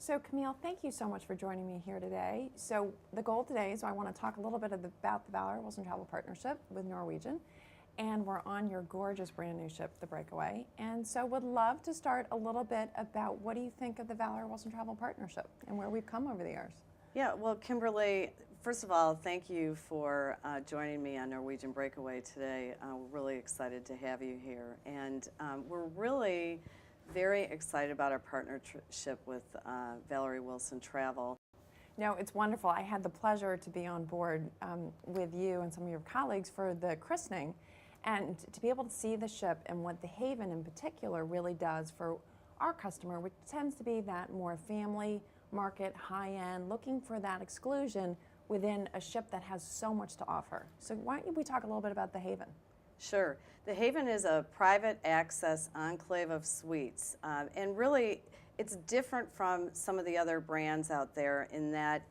So Camille, thank you so much for joining me here today. So the goal today is I want to talk a little bit about the Valerie Wilson Travel Partnership with Norwegian. And we're on your gorgeous brand new ship, the Breakaway. And so would love to start a little bit about what do you think of the Valerie Wilson Travel Partnership and where we've come over the years? Yeah, well, Kimberly, first of all, thank you for joining me on Norwegian Breakaway today. We're really excited to have you here. And we're really very excited about our partnership with Valerie Wilson Travel. No, it's wonderful. I had the pleasure to be on board with you and some of your colleagues for the christening, and to be able to see the ship and what the Haven in particular really does for our customer, which tends to be that more family market, high-end, looking for that exclusion within a ship that has so much to offer. So why don't we talk a little bit about the Haven? Sure. The Haven is a private access enclave of suites, and really it's different from some of the other brands out there in that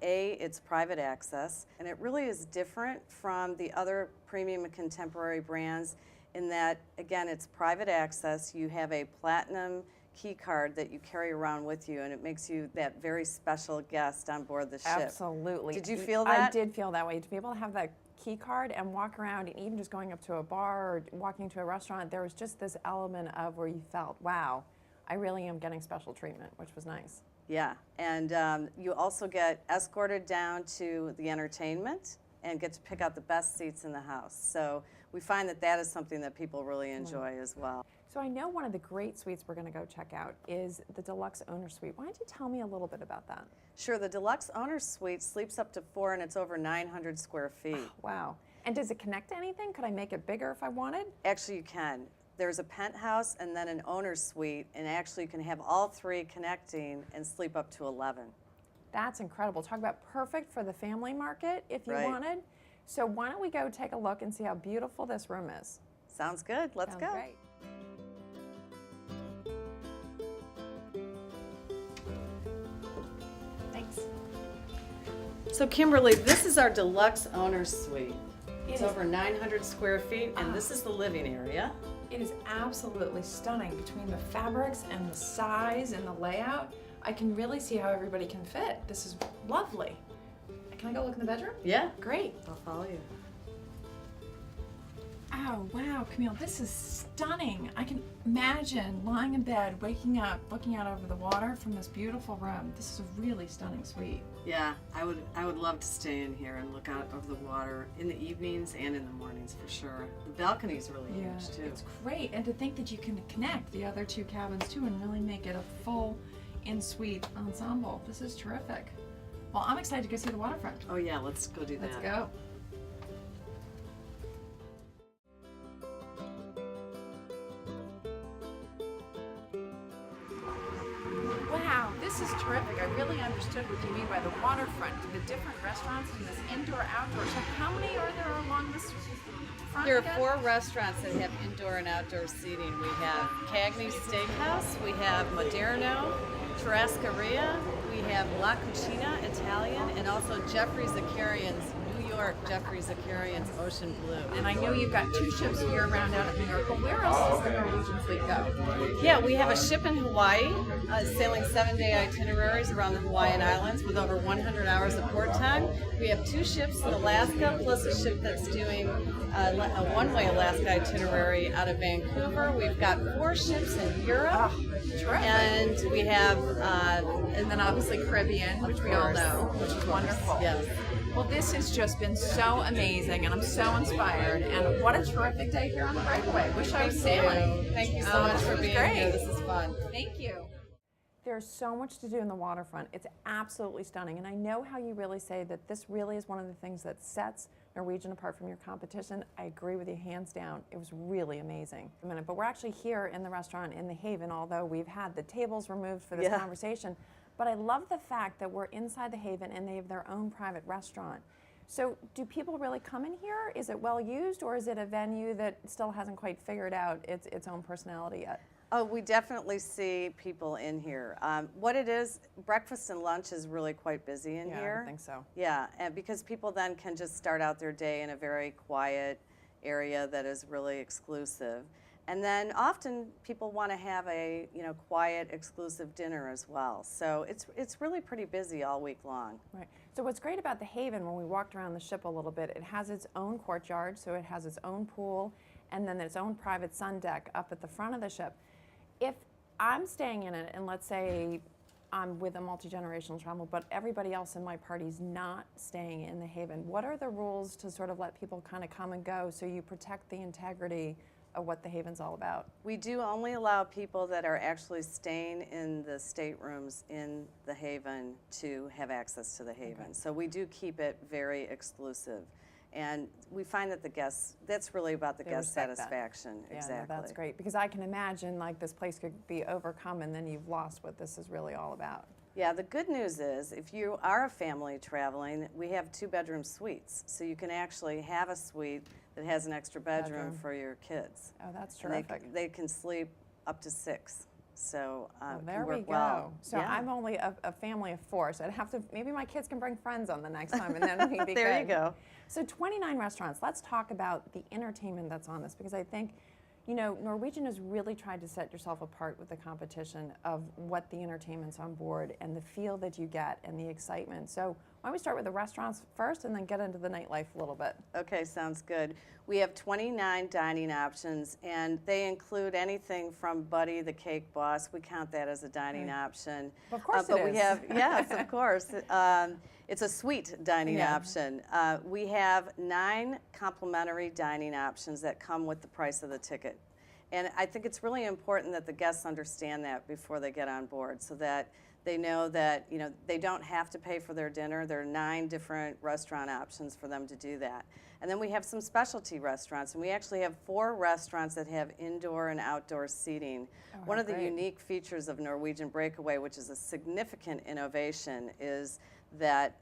it's private access, and it really is different from the other premium and contemporary brands in that, again, it's private access. You have a platinum key card that you carry around with you, and it makes you that very special guest on board the ship. Absolutely. Did you feel that? I did feel that way. To be able to have that key card and walk around, and even just going up to a bar or walking to a restaurant, there was just this element of where you felt, wow, I really am getting special treatment, which was nice. Yeah, and you also get escorted down to the entertainment and get to pick out the best seats in the house. So we find that that is something that people really enjoy as well. So I know one of the great suites we're going to go check out is the Deluxe Owner Suite. Why don't you tell me a little bit about that? Sure, the Deluxe Owner Suite sleeps up to 4 and it's over 900 square feet. Oh, wow. And does it connect to anything? Could I make it bigger if I wanted? Actually, you can. There's a penthouse and then an owner suite, and actually you can have all three connecting and sleep up to 11. That's incredible. Talk about perfect for the family market if you Right. wanted. So why don't we go take a look and see how beautiful this room is? Sounds good. Let's Sounds go. Great. Thanks. So Kimberly, this is our Deluxe Owner Suite. It's It is- over 900 square feet, and this is the living area. It is absolutely stunning between the fabrics and the size and the layout. I can really see how everybody can fit. This is lovely. Can I go look in the bedroom? Yeah, Great. I'll follow you. Oh, wow, Camille, this is stunning. I can imagine lying in bed, waking up, looking out over the water from this beautiful room. This is a really stunning suite. Yeah, I would love to stay in here and look out over the water in the evenings and in the mornings for sure. The balcony is really huge too. It's great. And to think that you can connect the other two cabins too and really make it a full in-suite ensemble. This is terrific. Well, I'm excited to go see the waterfront. Oh yeah, let's go do that. Let's go. Wow, this is terrific. I really understood what you mean by the waterfront, the different restaurants and this indoor-outdoor. So how many are there along this front? There are again? 4 restaurants that have indoor and outdoor seating. We have Cagney's Steakhouse, we have Moderno, Churrascaria, we have La Cucina Italian, and also Jeffrey's Icarian's New York, Jeffrey's Icarian's Ocean Blue. And I know you've got 2 ships year-round out of New York, but where else does the Norwegian fleet go? Yeah, we have a ship in Hawaii, sailing 7-day itineraries around the Hawaiian Islands with over 100 hours of port time. We have 2 ships in Alaska, plus a ship that's doing a one-way Alaska itinerary out of Vancouver. We've got 4 ships in Europe, Terrific. and we have, And then obviously Caribbean, which we all know, which is wonderful. yes. Well, this has just been so amazing, and I'm so inspired. And what a terrific day here on the Breakaway. Wish I was sailing. Thank you so much this for was being great. here. This is fun. Thank you. There's so much to do in the waterfront. It's absolutely stunning. And I know how you really say that this really is one of the things that sets Norwegian apart from your competition. I agree with you hands down. It was really amazing. But we're actually here in the restaurant in the Haven, although we've had the tables removed for this conversation. But I love the fact that we're inside the Haven and they have their own private restaurant. So do people really come in here? Is it well used, or is it a venue that still hasn't quite figured out its own personality yet? Oh, we definitely see people in here. What it is, breakfast and lunch is really quite busy in here. I think so. Yeah, and because people then can just start out their day in a very quiet area that is really exclusive. And then often people want to have a quiet, exclusive dinner as well. So it's really pretty busy all week long. Right. So what's great about the Haven, when we walked around the ship a little bit, it has its own courtyard, so it has its own pool, and then its own private sun deck up at the front of the ship. If I'm staying in it, and let's say I'm with a multi-generational travel, but everybody else in my party's not staying in the Haven, what are the rules to sort of let people kind of come and go so you protect the integrity of what the Haven's all about? We do only allow people that are actually staying in the staterooms in the Haven to have access to the Haven. Okay. So we do keep it very exclusive. And we find that the guests, that's really about the They guest respect that. satisfaction. Yeah, Exactly. no, that's great, because I can imagine like this place could be overcome and then you've lost what this is really all about. Yeah, the good news is if you are a family traveling, we have 2-bedroom suites. So you can actually have a suite that has an extra bedroom for your kids. Oh, that's And terrific. they can sleep up to 6. So Well, it can there we work go. well. So Yeah. I'm only a family of 4, so I'd have to, maybe my kids can bring friends on the next time and then we'd be There you good. go. So 29 restaurants. Let's talk about the entertainment that's on this, because I think, Norwegian has really tried to set yourself apart with the competition of what the entertainment's on board and the feel that you get and the excitement. So why don't we start with the restaurants first and then get into the nightlife a little bit? Okay, sounds good. We have 29 dining options, and they include anything from Buddy the Cake Boss. We count that as a dining option. Of course but it we is. have, yes, of course. It's a suite dining Yeah. option. We have 9 complimentary dining options that come with the price of the ticket. And I think it's really important that the guests understand that before they get on board, so that they know that they don't have to pay for their dinner. There are 9 different restaurant options for them to do that. And then we have some specialty restaurants, and we actually have 4 restaurants that have indoor and outdoor seating. One of the great. unique features of Norwegian Breakaway, which is a significant innovation, is that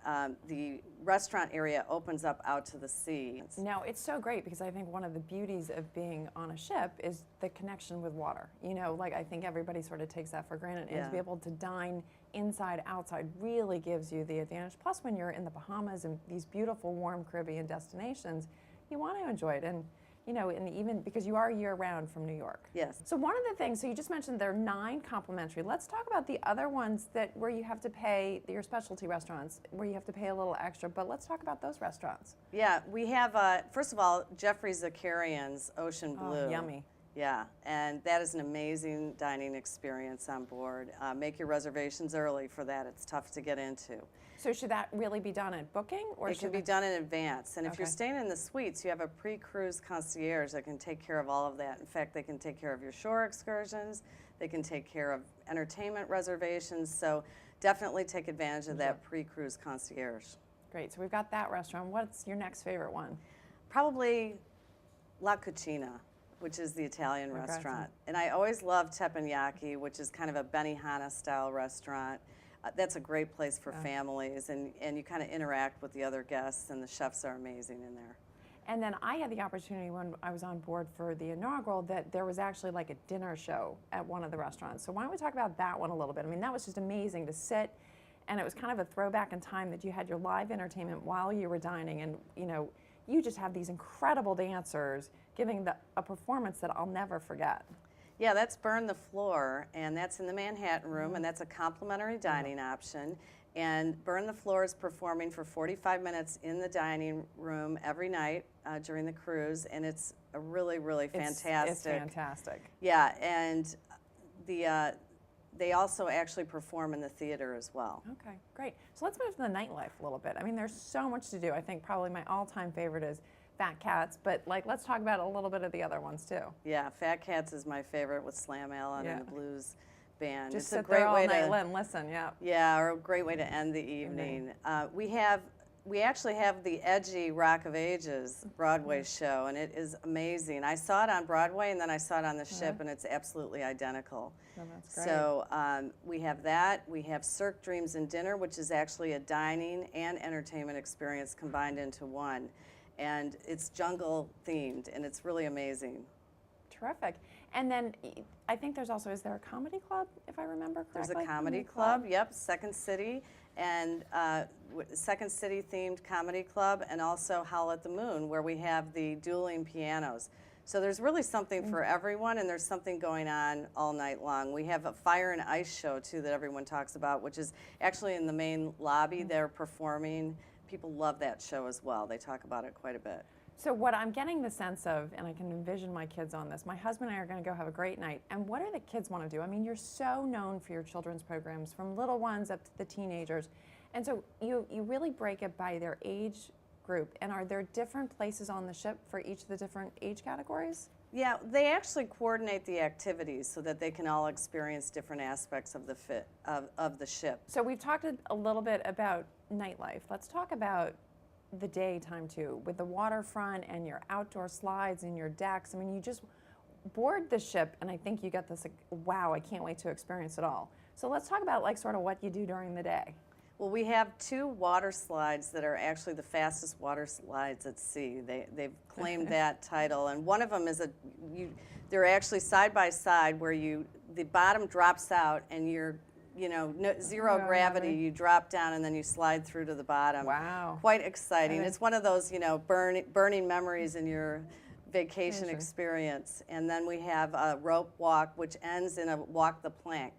the restaurant area opens up out to the sea. No, it's so great, because I think one of the beauties of being on a ship is the connection with water. I think everybody sort of takes that for granted. And to Yeah. be able to dine inside, outside really gives you the advantage. Plus, when you're in the Bahamas and these beautiful, warm Caribbean destinations, you want to enjoy it. And and even because you are year-round from New York. Yes. So one of the things, so you just mentioned there are 9 complimentary. Let's talk about the other ones where you have to pay, your specialty restaurants, where you have to pay a little extra. But let's talk about those restaurants. Yeah, we have, first of all, Jeffrey's Zacarian's Ocean Blue. Oh, yummy. Yeah, and that is an amazing dining experience on board. Make your reservations early for that. It's tough to get into. So should that really be done at booking, or It can be done in advance. And if you're Okay. staying in the suites, you have a pre-cruise concierge that can take care of all of that. In fact, they can take care of your shore excursions. They can take care of entertainment reservations. So definitely take advantage of that pre-cruise concierge. Great. So we've got that restaurant. What's your next favorite one? Probably La Cucina, which is the Italian Okay. restaurant. And I always love Teppanyaki, which is kind of a Benihana style restaurant. That's a great place for families, and you kind of interact with the other guests, and the chefs are amazing in there. And then I had the opportunity when I was on board for the inaugural that there was actually like a dinner show at one of the restaurants. So why don't we talk about that one a little bit? I mean, that was just amazing to sit, and it was kind of a throwback in time that you had your live entertainment while you were dining, and you just have these incredible dancers giving a performance that I'll never forget. Yeah, that's Burn the Floor, and that's in the Manhattan Room, and that's a complimentary dining option. And Burn the Floor is performing for 45 minutes in the dining room every night during the cruise, and it's a really, really fantastic. It's fantastic. Yeah, and they also actually perform in the theater as well. Okay, great. So let's move to the nightlife a little bit. I mean, there's so much to do. I think probably my all-time favorite is Fat Cats, but let's talk about a little bit of the other ones too. Yeah, Fat Cats is my favorite with Slam Allen and the blues band. Just it's a sit great there all way night to and listen. Yeah. Yeah, or a great way to end the evening. We actually have the edgy Rock of Ages Broadway show, and it is amazing. I saw it on Broadway, and then I saw it on the ship, and it's absolutely identical. Oh, that's great. So we have that. We have Cirque Dreams and Dinner, which is actually a dining and entertainment experience combined into one. And it's jungle themed, and it's really amazing. Terrific. And then I think there's also, is there a comedy club, if I remember correctly? There's a comedy club, yep, Second City, and Second City themed comedy club, and also Howl at the Moon, where we have the dueling pianos. So there's really something for everyone, and there's something going on all night long. We have a fire and ice show, too, that everyone talks about, which is actually in the main lobby. They're performing. People love that show as well. They talk about it quite a bit. So what I'm getting the sense of, and I can envision my kids on this, my husband and I are going to go have a great night. And what do the kids want to do? I mean, you're so known for your children's programs, from little ones up to the teenagers. And so you really break it by their age group. And are there different places on the ship for each of the different age categories? Yeah, they actually coordinate the activities so that they can all experience different aspects of the ship. So we've talked a little bit about nightlife. Let's talk about the daytime too, with the waterfront and your outdoor slides and your decks. I mean, you just board the ship, and I think you get this, like, wow, I can't wait to experience it all. So let's talk about, like, sort of what you do during the day. Well, we have 2 water slides that are actually the fastest water slides at sea. They've claimed that title, and one of them is they're actually side by side where the bottom drops out and you're, zero gravity. You drop down and then you slide through to the bottom. Wow. Quite exciting. It's one of those, burning memories in your vacation experience. And then we have a rope walk, which ends in a walk the plank.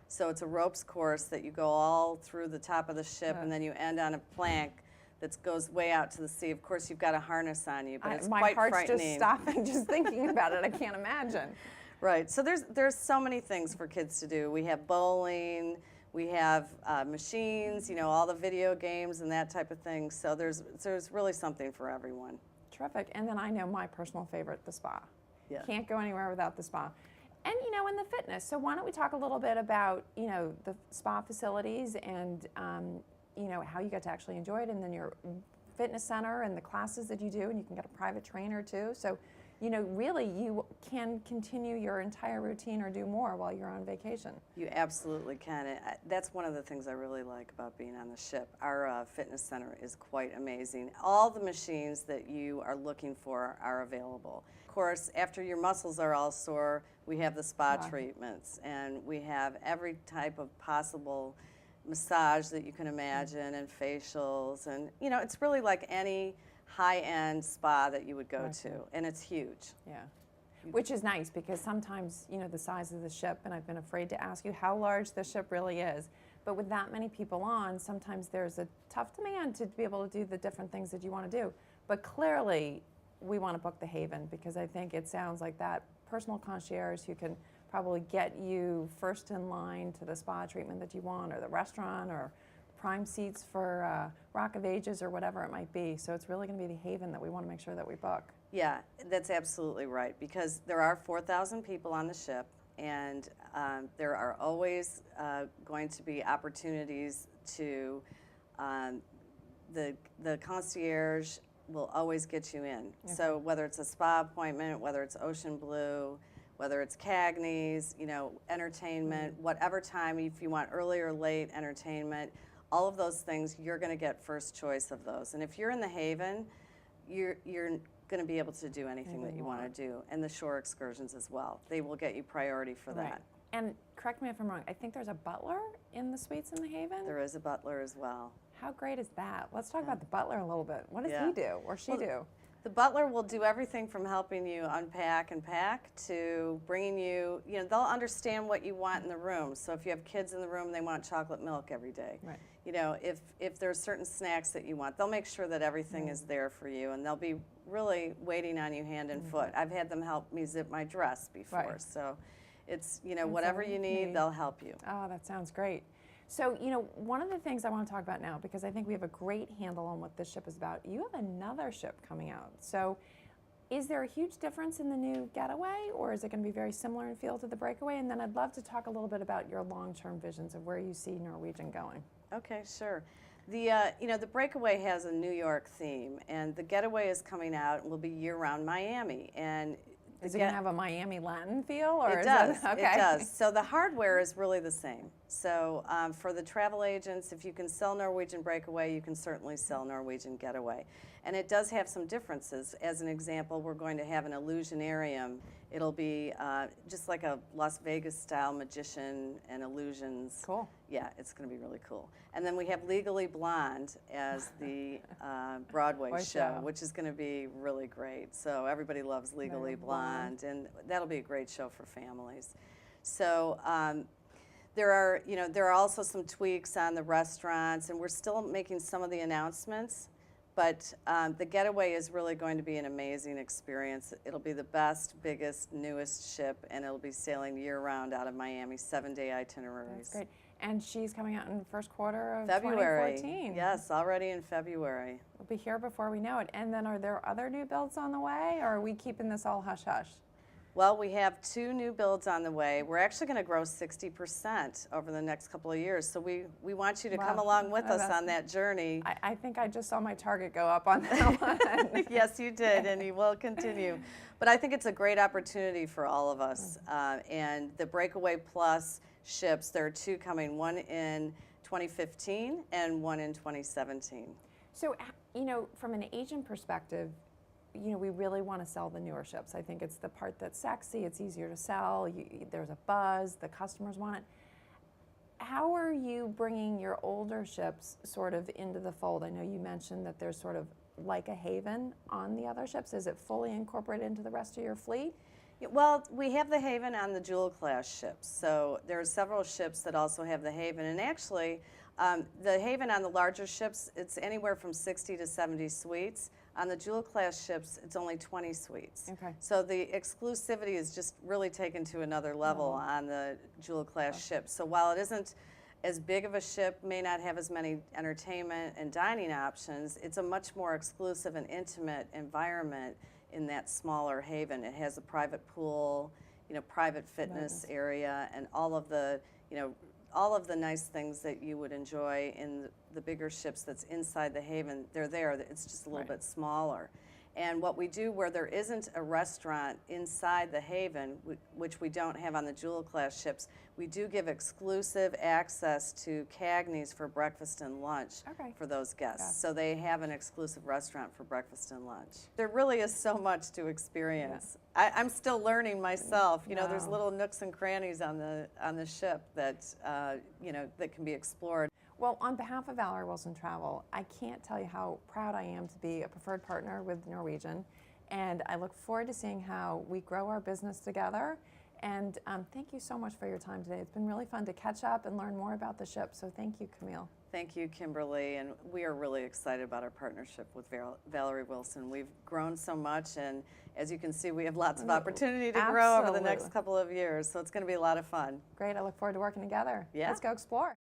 So it's a ropes course that you go all through the top of the ship, and then you end on a plank that goes way out to the sea. Of course, you've got a harness on you, but it's quite frightening. My heart's just stopping just thinking about it. I can't imagine. Right. So there's so many things for kids to do. We have bowling, we have machines, all the video games and that type of thing. So there's really something for everyone. Terrific. And then I know my personal favorite, the spa. Yeah. Can't go anywhere without the spa. And, and the fitness. So why don't we talk a little bit about, the spa facilities and, how you get to actually enjoy it, and then your fitness center and the classes that you do, and you can get a private trainer too. So, really you can continue your entire routine or do more while you're on vacation. You absolutely can. That's one of the things I really like about being on the ship. Our fitness center is quite amazing. All the machines that you are looking for are available. Of course, after your muscles are all sore, we have the spa treatments, and we have every type of possible massage that you can imagine, and facials, and it's really like any high-end spa that you would go to, and it's huge. Yeah, which is nice because sometimes, the size of the ship, and I've been afraid to ask you how large the ship really is, but with that many people on, sometimes there's a tough demand to be able to do the different things that you want to do. But clearly, we want to book the Haven, because I think it sounds like that personal concierge who can probably get you first in line to the spa treatment that you want, or the restaurant, or prime seats for Rock of Ages, or whatever it might be. So it's really going to be the Haven that we want to make sure that we book. Yeah, that's absolutely right, because there are 4,000 people on the ship, and there are always going to be opportunities to, the concierge will always get you in. Okay. So whether it's a spa appointment, whether it's Ocean Blue, whether it's Cagney's, entertainment, whatever time, if you want early or late entertainment, all of those things, you're going to get first choice of those. And if you're in the Haven, you're going to be able to do anything that you want to do, and the shore excursions as well. They will get you priority for that. And correct me if I'm wrong, I think there's a butler in the suites in the Haven? There is a butler as well. How great is that? Let's talk about the butler a little bit. What does he do, or she do? The butler will do everything from helping you unpack and pack to bringing you, they'll understand what you want in the room. So if you have kids in the room, they want chocolate milk every day. Right. If there's certain snacks that you want, they'll make sure that everything is there for you, and they'll be really waiting on you hand and foot. I've had them help me zip my dress before. So it's, whatever you need, they'll help you. Oh, that sounds great. So, one of the things I want to talk about now, because I think we have a great handle on what this ship is about, you have another ship coming out. So is there a huge difference in the new Getaway, or is it going to be very similar in feel to the Breakaway? And then I'd love to talk a little bit about your long-term visions of where you see Norwegian going. Okay, sure. The Breakaway has a New York theme, and the Getaway is coming out and will be year-round Miami. And is it going to have a Miami Latin feel? Or it does. Okay. It does. So the hardware is really the same. So for the travel agents, if you can sell Norwegian Breakaway, you can certainly sell Norwegian Getaway. And it does have some differences. As an example, we're going to have an Illusionarium It'll be just like a Las Vegas style magician and illusions. Cool. Yeah, it's going to be really cool. And then we have Legally Blonde as the Broadway show, which is going to be really great. So everybody loves Legally Blonde, and that'll be a great show for families. So there are also some tweaks on the restaurants, and we're still making some of the announcements. But the Getaway is really going to be an amazing experience. It'll be the best, biggest, newest ship, and it'll be sailing year-round out of Miami, 7-day itineraries. That's great. And she's coming out in the first quarter of February. 2014. Yes, already in February. We'll be here before we know it. And then are there other new builds on the way, or are we keeping this all hush-hush? Well, we have 2 new builds on the way. We're actually going to grow 60% over the next couple of years. So we want you to come along with us on that journey. I think I just saw my target go up on that one. Yes, you did, and you will continue. But I think it's a great opportunity for all of us. And the Breakaway Plus ships, there are 2 coming, one in 2015 and one in 2017. So, from an agent perspective, we really want to sell the newer ships. I think it's the part that's sexy, it's easier to sell, there's a buzz, the customers want it. How are you bringing your older ships sort of into the fold? I know you mentioned that there's sort of like a haven on the other ships. Is it fully incorporated into the rest of your fleet? Well, we have the Haven on the Jewel class ships. So there are several ships that also have the Haven. And actually, the Haven on the larger ships, it's anywhere from 60 to 70 suites. On the Jewel class ships, it's only 20 suites. Okay. So the exclusivity is just really taken to another level on the Jewel class ships. So while it isn't as big of a ship, may not have as many entertainment and dining options, it's a much more exclusive and intimate environment in that smaller Haven. It has a private pool, private fitness area, and all of the nice things that you would enjoy in the bigger ships that's inside the Haven. They're there. It's just a little bit smaller. And what we do where there isn't a restaurant inside the Haven, which we don't have on the Jewel class ships, we do give exclusive access to Cagney's for breakfast and lunch for those guests. So they have an exclusive restaurant for breakfast and lunch. There really is so much to experience. I'm still learning myself. There's little nooks and crannies on the ship that that can be explored. Well, on behalf of Valerie Wilson Travel, I can't tell you how proud I am to be a preferred partner with Norwegian, and I look forward to seeing how we grow our business together. And thank you so much for your time today. It's been really fun to catch up and learn more about the ship, so thank you, Camille. Thank you, Kimberly, and we are really excited about our partnership with Valerie Wilson. We've grown so much, and as you can see, we have lots of opportunity to grow over the next couple of years, so it's going to be a lot of fun. Great, I look forward to working together. Yeah. Let's go explore.